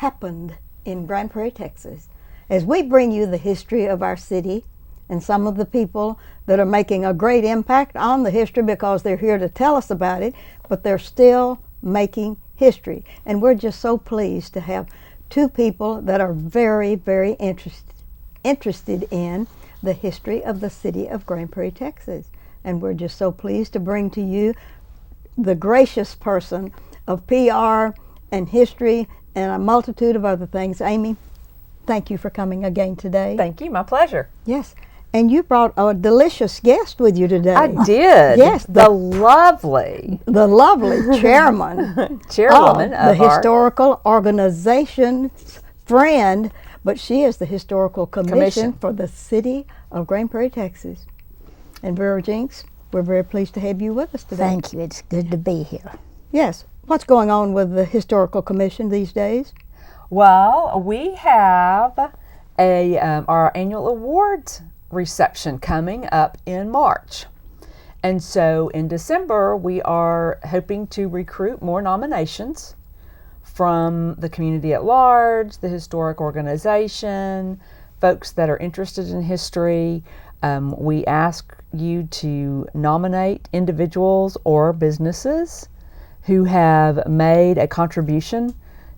happened in Grand Prairie, Texas, as we bring you the history of our city and some of the people that are making a great impact on the history because they're here to tell us about it, but they're still making history. And we're just so pleased to have two people that are very, very interested in the history of the city of Grand Prairie, Texas. And we're just so pleased to bring to you the gracious person of PR and history and a multitude of other things. Amy, thank you for coming again today. Thank you, my pleasure. Yes, and you brought a delicious guest with you today. I did. Yes, the lovely chairman, chairwoman of the our historical organization's friend, but she is the historical commission for the city of Grand Prairie, Texas. And Vera Jinks, we're very pleased to have you with us today. Thank you. It's good to be here. Yes. What's going on with the historical commission these days? Well, we have our annual awards reception coming up in March. And so in December, we are hoping to recruit more nominations from the community at large, the historic organization, folks that are interested in history. We ask you to nominate individuals or businesses who have made a contribution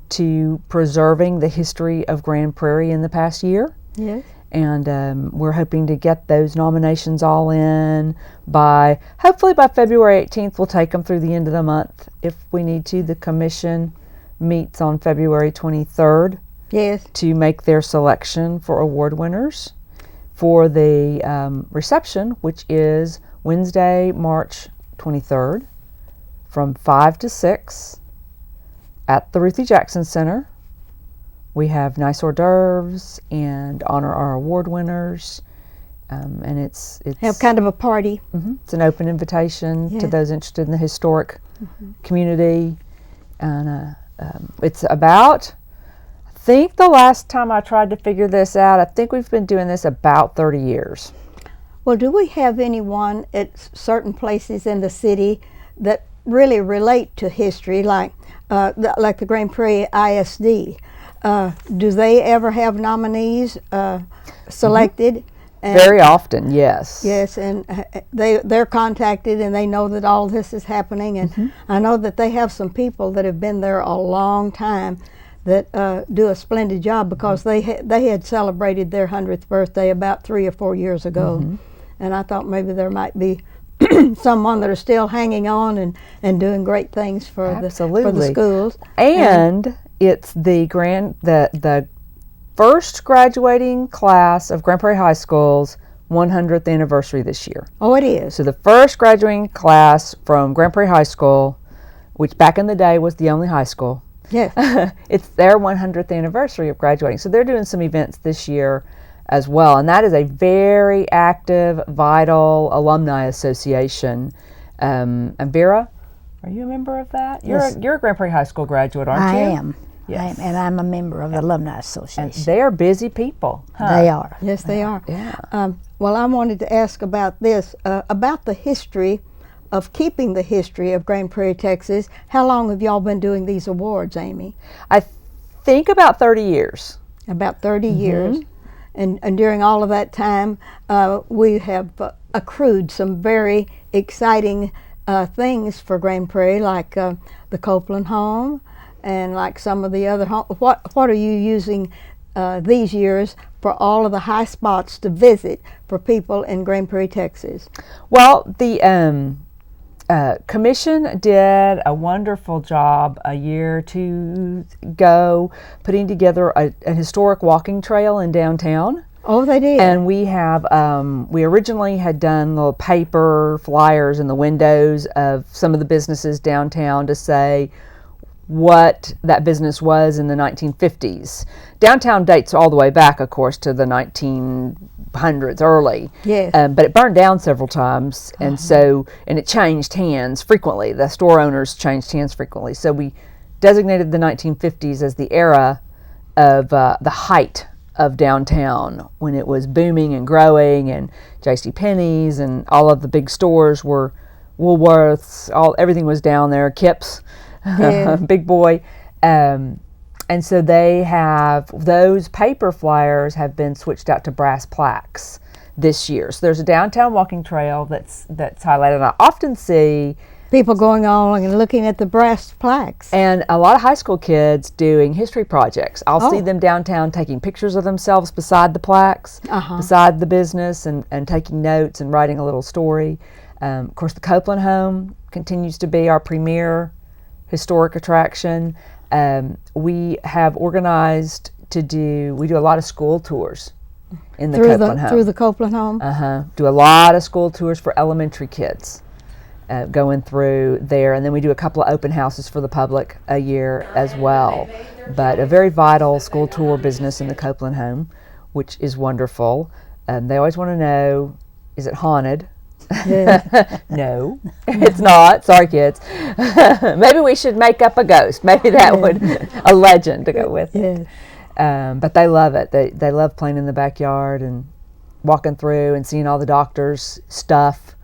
to preserving the history of Grand Prairie in the past year. Yes. And we're hoping to get those nominations all in hopefully by February 18th. We'll take them through the end of the month if we need to. The commission meets on February 23rd. Yes. To make their selection for award winners for the reception, which is Wednesday, March 23rd from 5 to 6 at the Ruthie Jackson Center. We have nice hors d'oeuvres and honor our award winners, and it's have kind of a party. Mm-hmm. It's an open invitation to those interested in the historic community, and it's about. I think the last time I tried to figure this out, I think we've been doing this about 30 years. Well, do we have anyone at certain places in the city that really relate to history, like the Grand Prairie ISD? Do they ever have nominees selected? And very often, yes. Yes, and they're contacted and they know that all this is happening. And I know that they have some people that have been there a long time that do a splendid job because they had celebrated their 100th birthday about 3 or 4 years ago. And I thought maybe there might be someone that are still hanging on and doing great things for the schools. And it's the first graduating class of Grand Prairie High School's 100th anniversary this year. Oh, it is. So the first graduating class from Grand Prairie High School, which back in the day was the only high school. Yes. It's their 100th anniversary of graduating. So they're doing some events this year as well. And that is a very active, vital alumni association. And Vera, are you a member of that? Yes. You're a Grand Prairie High School graduate, aren't you? I am. Yes. And I'm a member of the Alumni Association. And they are busy people. Huh? They are. Yes, they are. Yeah. Well, I wanted to ask about this, about the history of keeping the history of Grand Prairie, Texas. How long have y'all been doing these awards, Amy? I think about 30 years. About 30 years. And during all of that time, we have accrued some very exciting things for Grand Prairie, like the Copeland home and like some of the other homes. What are you using these years for all of the high spots to visit for people in Grand Prairie, Texas? Well, the commission did a wonderful job a year or two ago putting together a historic walking trail in downtown. Oh, they did. And we have, we originally had done little paper flyers in the windows of some of the businesses downtown to say what that business was in the 1950s. Downtown dates all the way back, of course, to the 1900s, early. Yes. But it burned down several times, and and it changed hands frequently. The store owners changed hands frequently. So we designated the 1950s as the era of the height of downtown, when it was booming and growing, and JCPenney's and all of the big stores were Woolworths, everything was down there, Kips, Yeah. Big Boy. And And so they have those paper flyers have been switched out to brass plaques this year. So there's a downtown walking trail that's highlighted. And I often see People going on and looking at the brass plaques. and a lot of high school kids doing history projects. I'll see Oh. them downtown taking pictures of themselves beside the plaques, beside the business, and taking notes and writing a little story. Of course, the Copeland home continues to be our premier historic attraction. We have organized we do a lot of school tours in the Copeland home. Through the Copeland home. Do a lot of school tours for elementary kids. Going through there, and then we do a couple of open houses for the public a year as well. But a very vital school tour business in the Copeland home, which is wonderful. They always want to know, is it haunted? Yeah. No, it's not. Sorry, kids. Maybe we should make up a ghost. Maybe that would a legend to go with it. Yes. But they love it. They love playing in the backyard and walking through and seeing all the doctors' stuff.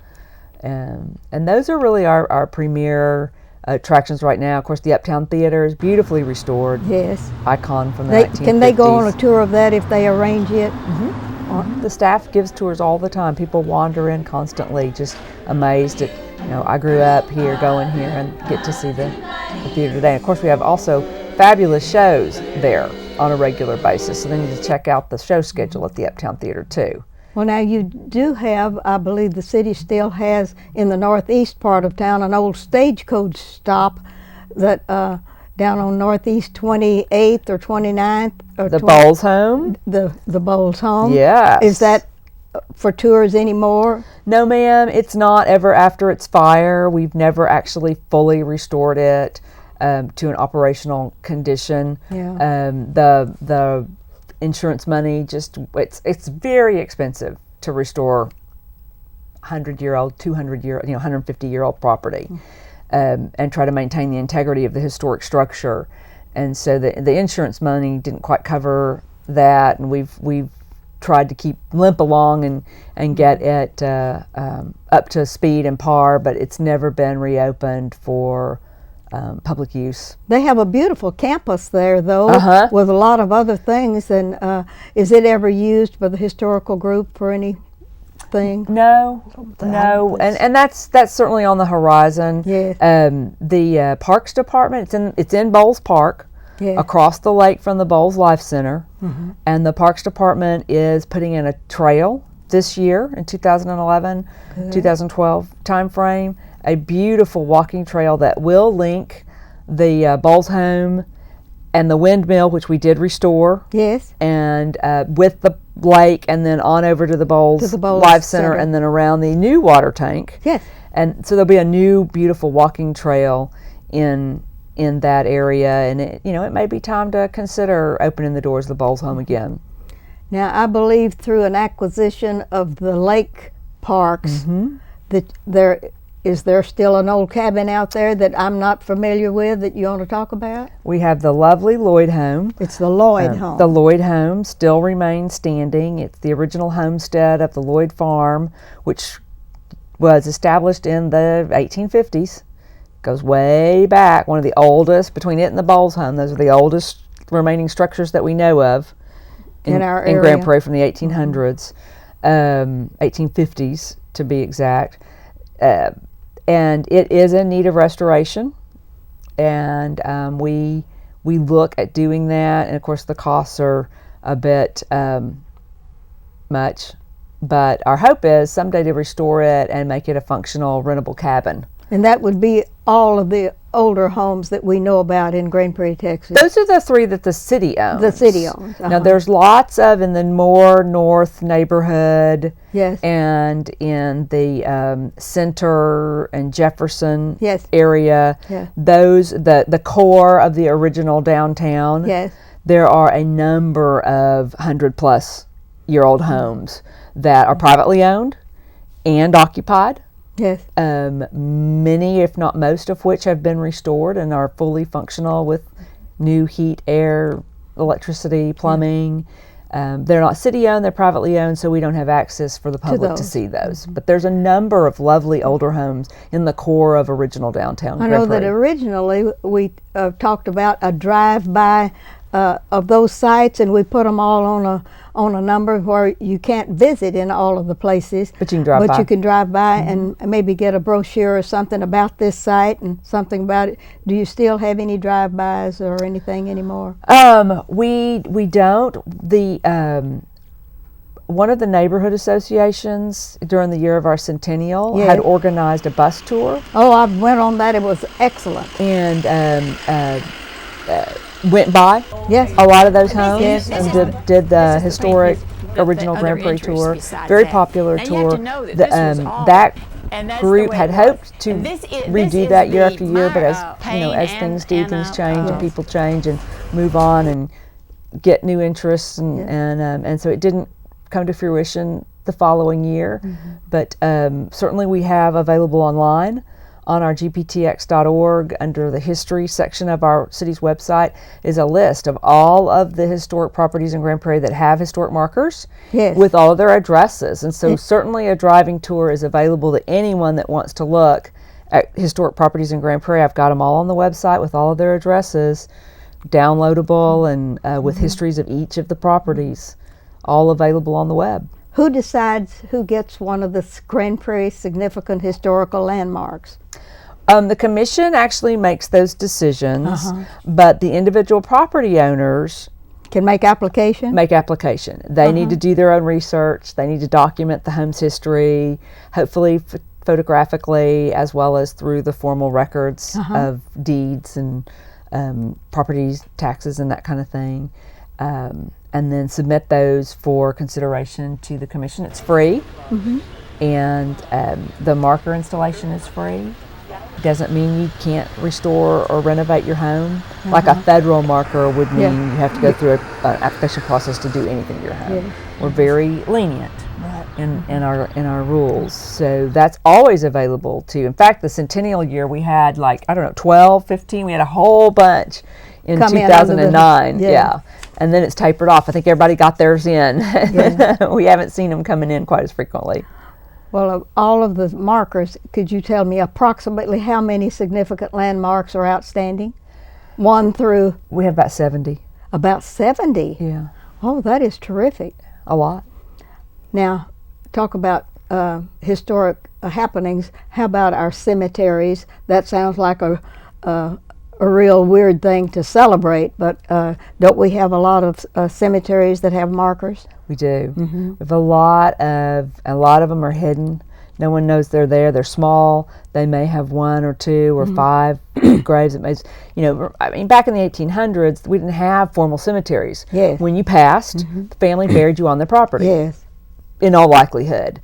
And those are really our premier attractions right now. Of course, the Uptown Theater is beautifully restored. Yes. Icon from the They, 1950s. can they go on a tour of that if they arrange it? The staff gives tours all the time. People wander in constantly, just amazed at, I grew up here, going here, and get to see the theater today. Of course, we have also fabulous shows there on a regular basis. So then you just check out the show schedule at the Uptown Theater too. Well, now you do have, I believe the city still has in the northeast part of town an old stagecoach stop that down on Northeast 28th or 29th. Or The Bowles home? The Bowles home? Yes. Is that for tours anymore? No, ma'am, it's not ever after its fire. We've never actually fully restored it to an operational condition. Yeah. The insurance money it's very expensive to restore 100-year-old, 200-year, 150-year-old property, and try to maintain the integrity of the historic structure. And so the insurance money didn't quite cover that, and we've tried to limp along and get it up to speed and par, but it's never been reopened for public use. They have a beautiful campus there, though, with a lot of other things. And is it ever used by the historical group for anything? No, and that's certainly on the horizon. Yes. The Parks Department, it's in Bowles Park, Yes. across the lake from the Bowles Life Center, and the Parks Department is putting in a trail this year in 2011, 2012 timeframe. A beautiful walking trail that will link the Bowles home and the windmill, which we did restore. Yes. And with the lake, and then on over to the Bowles Bowles Life Center, Center. and then around the new water tank. Yes. And so there'll be a new beautiful walking trail in that area, and it may be time to consider opening the doors of the Bowles home again. Now, I believe through an acquisition of the lake parks that is there still an old cabin out there that I'm not familiar with that you want to talk about? We have the lovely Lloyd home. It's the Lloyd home. The Lloyd home still remains standing. It's the original homestead of the Lloyd farm, which was established in the 1850s. Goes way back. One of the oldest, between it and the Bowles home, those are the oldest remaining structures that we know of in our area. In Grand Prairie from the 1800s, 1850s to be exact. And it is in need of restoration, and we look at doing that. And of course, the costs are a bit much, but our hope is someday to restore it and make it a functional, rentable cabin. And that would be all of the older homes that we know about in Grand Prairie, Texas. Those are the three that the city owns. The city owns. Now, there's lots of in the more north neighborhood, Yes. and in the Center and Jefferson Yes. area. Yeah. Those, the core of the original downtown. Yes. There are a number of 100-plus-year-old homes that are privately owned and occupied. Yes. Many, if not most of which, have been restored and are fully functional with new heat, air, electricity, plumbing. They're not city-owned, they're privately owned, so we don't have access for the public to those. see those. But there's a number of lovely older homes in the core of original downtown I Grand know that Prairie. originally we talked about a drive-by of those sites, and we put them all on a number where you can't visit in all of the places. But you can drive by. But you can drive by and maybe get a brochure or something about this site and something about it. Do you still have any drive-bys or anything anymore? We don't. One of the neighborhood associations during the year of our centennial Yes. had organized a bus tour Oh, I went on that. It was excellent. and went by Yes. a lot of those homes Yes. and did the historic original Grand Prix tour. Very popular tour. That group had hoped to redo that year after year, but as as things do, things change and people change and move on and get new interests, and so it didn't come to fruition the following year. But certainly we have available online on our gptx.org, under the history section of our city's website, is a list of all of the historic properties in Grand Prairie that have historic markers Yes. with all of their addresses. And so certainly a driving tour is available to anyone that wants to look at historic properties in Grand Prairie. I've got them all on the website with all of their addresses, downloadable, and with histories of each of the properties, all available on the web. Who decides who gets one of the Grand Prairie significant historical landmarks? The commission actually makes those decisions, but the individual property owners Can make application? make application. They need to do their own research. They need to document the home's history, hopefully photographically, as well as through the formal records of deeds and property taxes and that kind of thing. And then submit those for consideration to the commission. It's free, and the marker installation is free. Doesn't mean you can't restore or renovate your home. Like a federal marker would mean you have to go through an application process to do anything to your home. We're very lenient in our rules, so that's always available to. In fact, the centennial year we had 12, 15. We had a whole bunch in Come in under the- 2009. yeah. Yeah. And then it's tapered off. I think everybody got theirs in. We haven't seen them coming in quite as frequently. Well, of all of the markers, could you tell me approximately how many significant landmarks are outstanding? 1 through We have about 70. about 70. Yeah. Oh, that is terrific. A lot. Now, talk about historic happenings. How about our cemeteries? That sounds like a real weird thing to celebrate, but don't we have a lot of cemeteries that have markers? We do. We have a lot of them are hidden. No one knows they're there. They're small. They may have 1 or 2 or 5 graves. It may, I mean, back in the 1800s, we didn't have formal cemeteries. Yes. When you passed, the family buried you on their property. Yes. In all likelihood.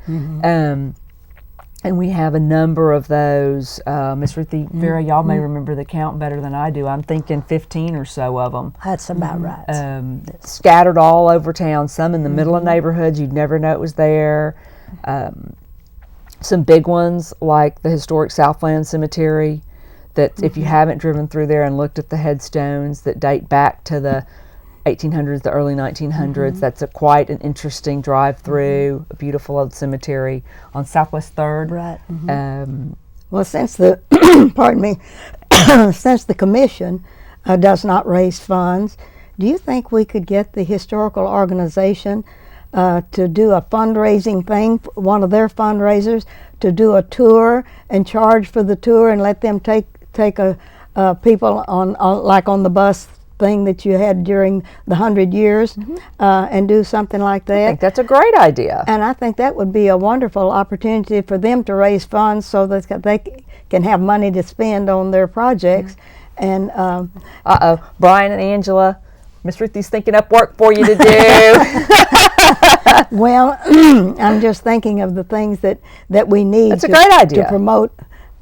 And we have a number of those. Miss Ruthie Vera, y'all may remember the count better than I do. I'm thinking 15 or so of them. That's about right. Scattered all over town, some in the middle of neighborhoods, you'd never know it was there. Some big ones like the historic Southland Cemetery, that if you haven't driven through there and looked at the headstones that date back to the 1800s, the early 1900s. That's quite an interesting drive through. A beautiful old cemetery on Southwest 3rd. Right. Well, since the pardon me, since the commission does not raise funds, do you think we could get the historical organization to do a fundraising thing, one of their fundraisers, to do a tour and charge for the tour and let them take people on like on the bus thing that you had during the 100 years and do something like that? I think that's a great idea. And I think that would be a wonderful opportunity for them to raise funds so that they can have money to spend on their projects. And Brian and Angela, Miss Ruthie's thinking up work for you to do. well, I'm just thinking of the things that we need That's a great idea. to promote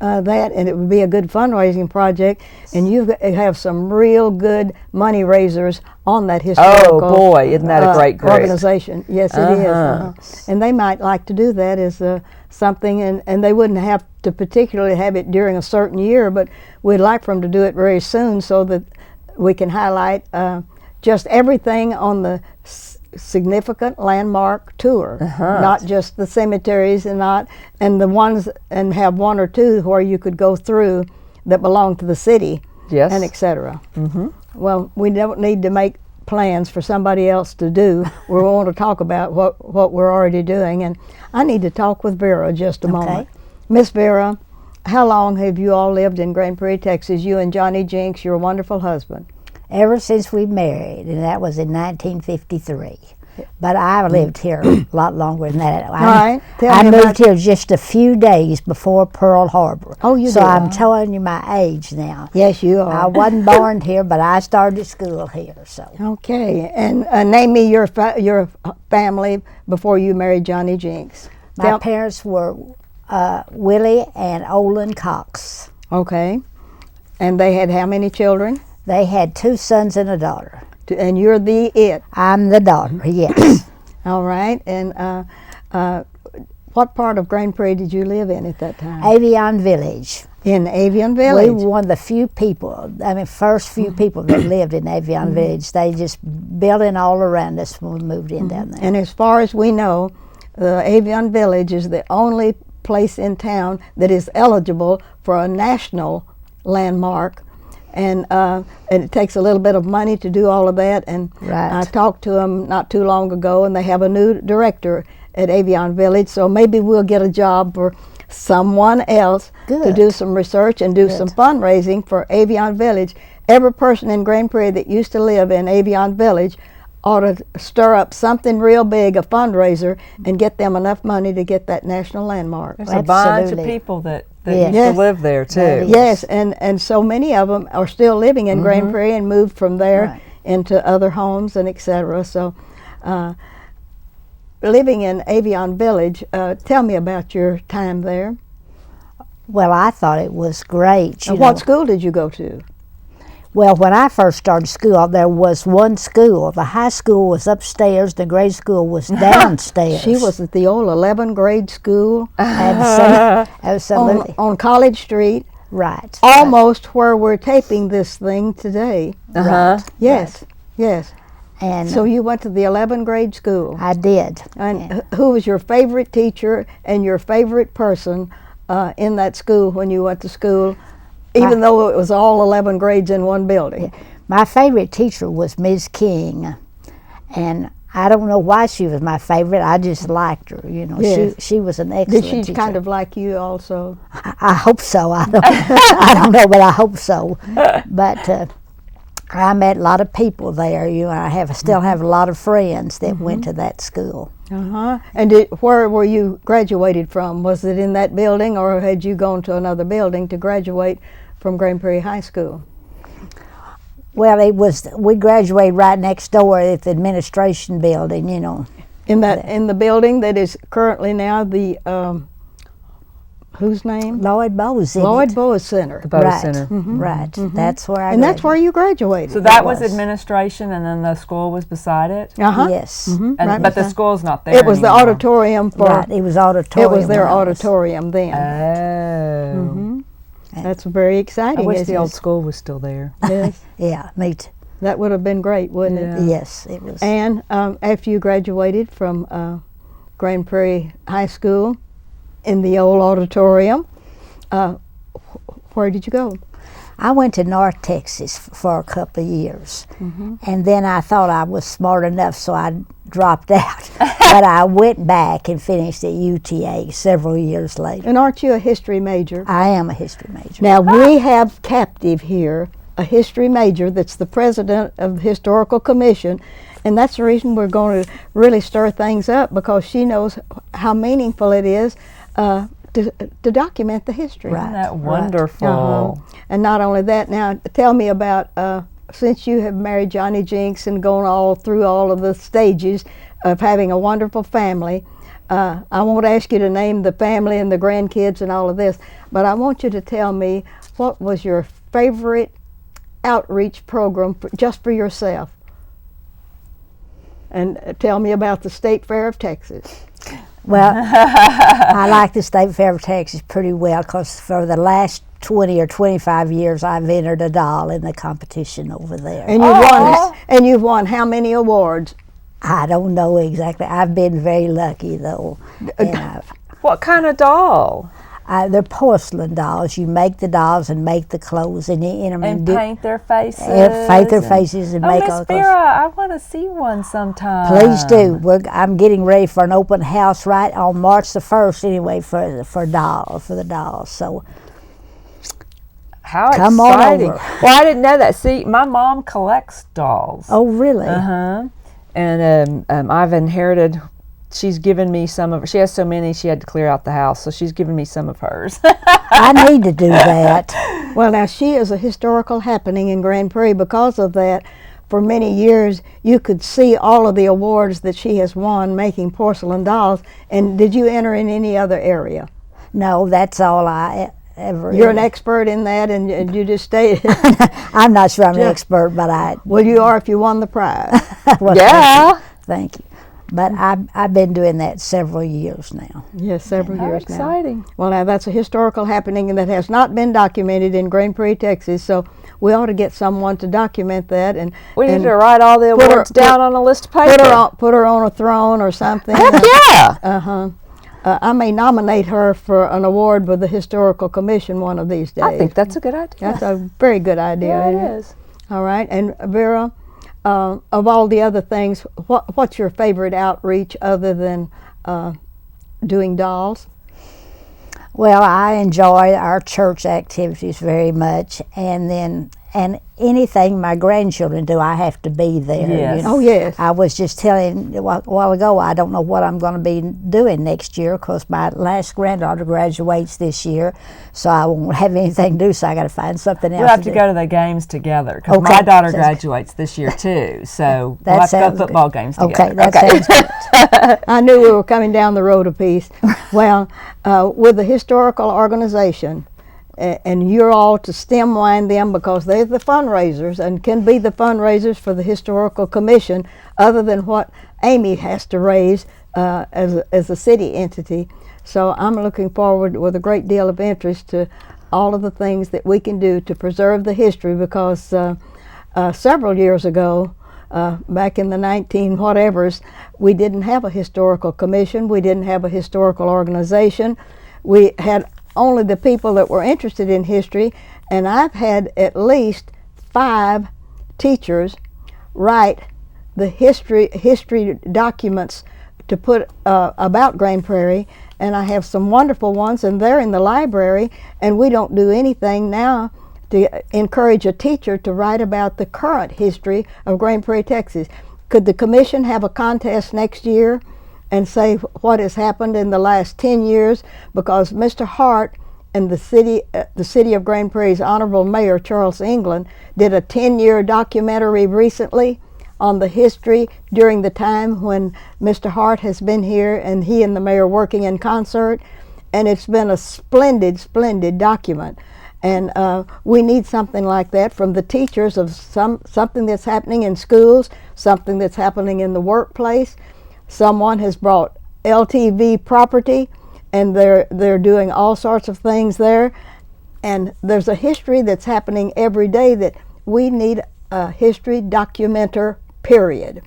that, and it would be a good fundraising project. And you have some real good money raisers on that historical Oh boy, isn't that a great group? organization? Yes, it is. And they might like to do that as something, and they wouldn't have to particularly have it during a certain year, but we'd like for them to do it very soon so that we can highlight just everything on the significant landmark tour, not just the cemeteries and the ones, and have 1 or 2 where you could go through that belong to the city, Yes. and etc. Well, we don't need to make plans for somebody else to do. We want to talk about what we're already doing. And I need to talk with Vera just a moment. Miss Vera, how long have you all lived in Grand Prairie, Texas? You and Johnny Jinks, your wonderful husband. Ever since we married, and that was in 1953. But I've lived here a lot longer than that. Right. I moved here just a few days before Pearl Harbor. Oh, you So did? I'm telling you my age now. Yes, you are. I wasn't born here, but I started school here. So Okay, and name me your family before you married Johnny Jinks. my parents were Willie and Olin Cox. Okay, and they had how many children? They had 2 sons and a daughter. And you're the it. I'm the daughter, yes. All right, and what part of Grand Prairie did you live in at that time? Avion Village. In Avion Village. We were one of the few people, first few people that lived in Avion Village. They just built in all around us when we moved in down there. And as far as we know, the Avion Village is the only place in town that is eligible for a national landmark. And it takes a little bit of money to do all of that. And Right. I talked to them not too long ago, and they have a new director at Avion Village. So maybe we'll get a job for someone else to Good. do some research and do some fundraising for Avion Village. Every person in Grand Prairie that used to live in Avion Village ought to stir up something real big, a fundraiser, and get them enough money to get that national landmark. There's a bunch of Absolutely. people that Yes. used Yes. to live there too. That is. Yes, and so many of them are still living in Grand Prairie and moved from there Right. into other homes and etc. So, living in Avion Village, tell me about your time there. Well, I thought it was great. You What know. school did you go to? Well, when I first started school, there was one school. The high school was upstairs. The grade school was downstairs. She was at the old 11th grade school Absolutely. on College Street, Right. almost where we're taping this thing today. Uh-huh. Yes, yes. And So you went to the 11th grade school. I did. And who was your favorite teacher and your favorite person in that school when you went to school, even though it was all 11 grades in one building? My favorite teacher was Ms. King, and I don't know why she was my favorite. I just liked her. You know, Yes. she was an excellent Did she teacher. kind of like you also? I hope so. I don't, I don't know, but I hope so. But I met a lot of people there. You know, I still have a lot of friends that went to that school. Uh-huh. And where were you graduated from? Was it in that building, or had you gone to another building to graduate from Grand Prairie High School? Well, we graduated right next door at the administration building. You know, In the building that is currently now the whose name? Lloyd Bowes. in Lloyd it. Bowes Center. Bowes Right. Center. Right. That's where I. And that's where you graduated. So that was was. administration, and then the school was beside it. Uh-huh. Yes. And, Right but the beside- school's not there It was the anymore. auditorium for. Right. It was It auditorium. was their when I was- auditorium then. Oh. That's very I exciting. wish isn't the old it? school was still there. Yes. Yeah, me too. That would have been great, wouldn't it? Yeah. Yes, it was. And after you graduated from Grand Prairie High School in the old auditorium, where did you go? I went to North Texas for a couple of years, and then I thought I was smart enough, so I dropped out. But I went back and finished at UTA several years later. And aren't you a history major? I am a history major. Now, we have captive here a history major that's the president of the Historical Commission, and that's the reason we're going to really stir things up, because she knows how meaningful it is to document the history. Right. Isn't that wonderful? Uh-huh. And not only that, now tell me about, since you have married Johnny Jinks and gone all through all of the stages of having a wonderful family, I won't ask you to name the family and the grandkids and all of this, but I want you to tell me what was your favorite outreach program just for yourself. And tell me about the State Fair of Texas. Well, I like the State Fair of Texas pretty well, because for the last 20 or 25 years, I've entered a doll in the competition over there. And you've won. And you've won how many awards? I don't know exactly. I've been very lucky, though. And What kind of doll? They're porcelain dolls. You make the dolls and make the clothes, and you enter them And in paint their faces. paint their faces and Oh, make all Miss the clothes. Vera, I want to see one sometime. Please do. I'm getting ready for an open house right on March the 1st anyway for the dolls. So How Come on exciting. over. Well, I didn't know that. See, my mom collects dolls. oh really? Uh-huh. And I've inherited, she's given me some of, she has so many she had to clear out the house, so she's given me some of hers. I need to do that. Well, now she is a historical happening in Grand Prairie. Because of that, for many years, you could see all of the awards that she has won making porcelain dolls. And did you enter in any other area? No, that's all I ever. You're an expert in that, and you just stated. I'm not sure I'm an expert, but I. Well, you are if you won the prize. Well, Yeah. Thank you. But I've been doing that several years now. Yes, several How years now. exciting. Well, now that's a historical happening that has not been documented in Grand Prairie, Texas. So we ought to get someone to document that and We need and to write all the put her- awards down on a list of paper. put her on a throne or something. Heck yeah. Uh-huh. I may nominate her for an award with the Historical Commission one of these days. I think that's a good idea. That's a very good idea. Yeah, isn't it is. All right. And Vera, of all the other things, what's your favorite outreach other than doing dolls? Well, I enjoy our church activities very much, and anything my grandchildren do, I have to be there. Yes. Oh, yes. I was just telling a while ago, I don't know what I'm going to be doing next year because my last granddaughter graduates this year, so I won't have anything to do, so I got to find something else We'll have to do. go to the games together because Okay. my daughter Sounds graduates this year too. So That we'll have to go sounds to football good. games together. Okay, that sounds good. I knew we were coming down the road a piece. Well, with the historical organization, and you're all to stem wind them because they're the fundraisers and can be the fundraisers for the Historical Commission other than what Amy has to raise as a city entity. So I'm looking forward with a great deal of interest to all of the things that we can do to preserve the history because several years ago, back in the 19 whatevers, we didn't have a historical commission, we didn't have a historical organization, we had only the people that were interested in history, and I've had at least 5 teachers write the history documents to put about Grand Prairie, and I have some wonderful ones, and they're in the library, and we don't do anything now to encourage a teacher to write about the current history of Grand Prairie, Texas. Could the commission have a contest next year and say what has happened in the last 10 years? Because Mr. Hart and the city of Grand Prairie's Honorable Mayor, Charles England, did a 10-year documentary recently on the history during the time when Mr. Hart has been here and he and the mayor working in concert. And it's been a splendid, splendid document. And we need something like that from the teachers of something that's happening in schools, something that's happening in the workplace. Someone has brought LTV property, and they're doing all sorts of things there. And there's a history that's happening every day that we need a history documenter, period.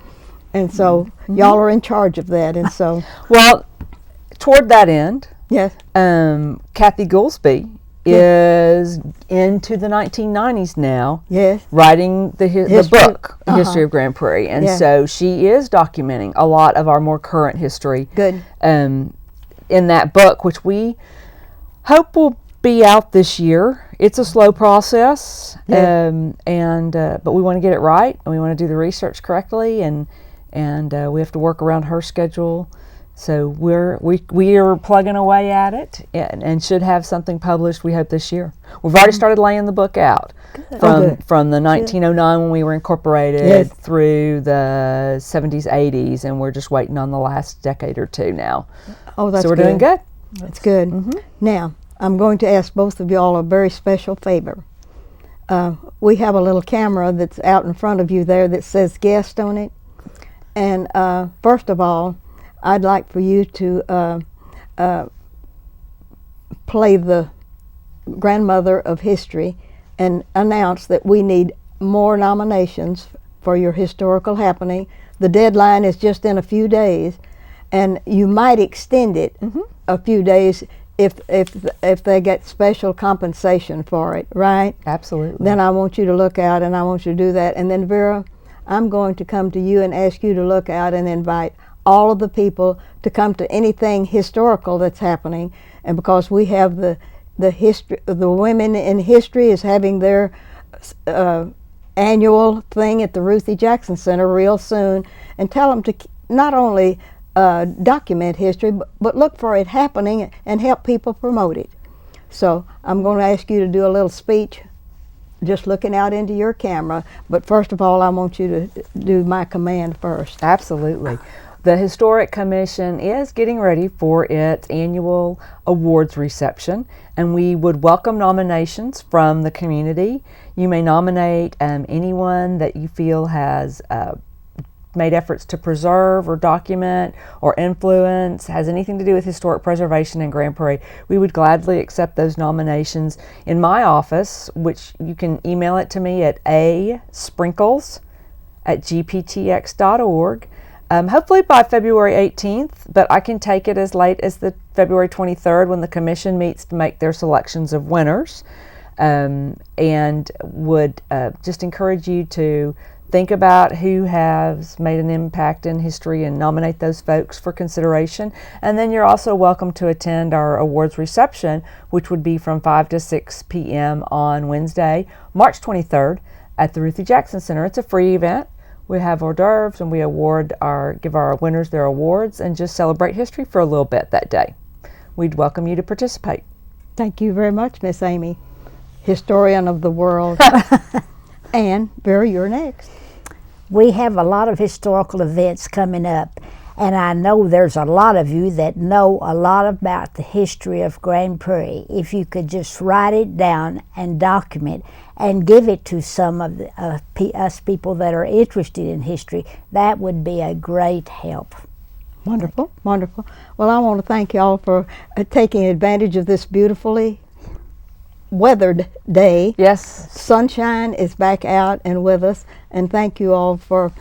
And so y'all are in charge of that. And so, Well, toward that end, yes. Kathy Goolsby is into the 1990s now, Yes. writing the History- book, The History of Grand Prairie. And Yeah. so she is documenting a lot of our more current history Good. in that book, which we hope will be out this year. It's a slow process, Yeah. but we want to get it right, and we want to do the research correctly, and we have to work around her schedule. So we are plugging away at it, and should have something published, we hope, this year. We've already started laying the book out from the 1909 when we were incorporated Yes. through the 70s, 80s, and we're just waiting on the last decade or two now. Oh, that's So we're good. doing good. That's good. Now, I'm going to ask both of you all a very special favor. We have a little camera that's out in front of you there that says guest on it. And first of all, I'd like for you to play the grandmother of history and announce that we need more nominations for your historical happening. The deadline is just in a few days, and you might extend it a few days if they get special compensation for it, right? Absolutely. Then I want you to look out, and I want you to do that. And then Vera, I'm going to come to you and ask you to look out and invite all of the people to come to anything historical that's happening. And because we have the history, the Women in History is having their annual thing at the Ruthie Jackson Center real soon, and tell them to not only document history, but look for it happening and help people promote it. So I'm going to ask you to do a little speech, just looking out into your camera. But first of all, I want you to do my command first. Absolutely. The Historic Commission is getting ready for its annual awards reception, and we would welcome nominations from the community. You may nominate anyone that you feel has made efforts to preserve or document or influence, has anything to do with historic preservation in Grand Prairie. We would gladly accept those nominations in my office, which you can email it to me at asprinkles@gptx.org. Hopefully by February 18th, but I can take it as late as the February 23rd when the commission meets to make their selections of winners, and would just encourage you to think about who has made an impact in history and nominate those folks for consideration. And then you're also welcome to attend our awards reception, which would be from 5 to 6 p.m. on Wednesday, March 23rd at the Ruthie Jackson Center. It's a free event. We have hors d'oeuvres, and we give our winners their awards and just celebrate history for a little bit that day. We'd welcome you to participate. Thank you very much, Miss Amy, historian of the world. And Vera, you're next. We have a lot of historical events coming up, and I know there's a lot of you that know a lot about the history of Grand Prairie. If you could just write it down and document and give it to some of us people that are interested in history, that would be a great help. Wonderful, wonderful. Well, I want to thank y'all for taking advantage of this beautifully weathered day. Yes. Sunshine is back out and with us, and thank you all for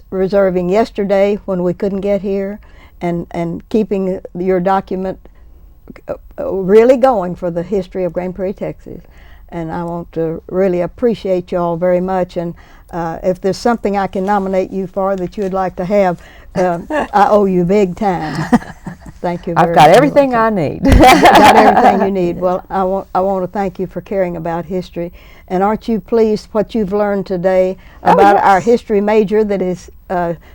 reserving yesterday when we couldn't get here, and keeping your document really going for the history of Grand Prairie, Texas. And I want to really appreciate you all very much. And if there's something I can nominate you for that you would like to have, I owe you big time. Thank you very much. I've got everything I need. Got everything you need. Well, I want to thank you for caring about history. And aren't you pleased what you've learned today about our history major that is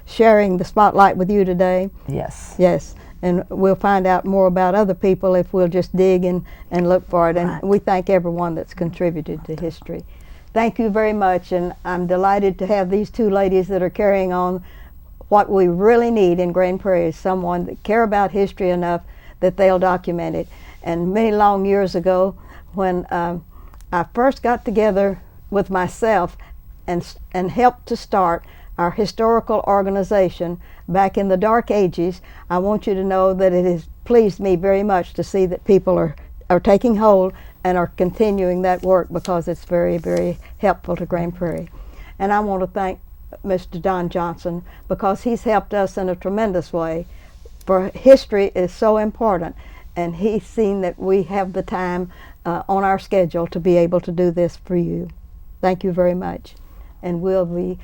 sharing the spotlight with you today? Yes. Yes. And we'll find out more about other people if we'll just dig and look for it. And we thank everyone that's contributed to history. Thank you very much. And I'm delighted to have these two ladies that are carrying on what we really need in Grand Prairie, is someone that care about history enough that they'll document it. And many long years ago, when I first got together with myself and helped to start our historical organization back in the dark ages, I want you to know that it has pleased me very much to see that people are taking hold and are continuing that work, because it's very, very helpful to Grand Prairie. And I want to thank Mr. Don Johnson, because he's helped us in a tremendous way. For history is so important, and he's seen that we have the time on our schedule to be able to do this for you. Thank you very much. And we'll be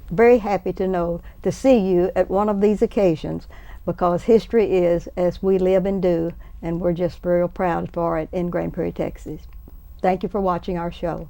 very happy to see you at one of these occasions, because history is as we live and do, and we're just real proud for it in Grand Prairie, Texas. Thank you for watching our show.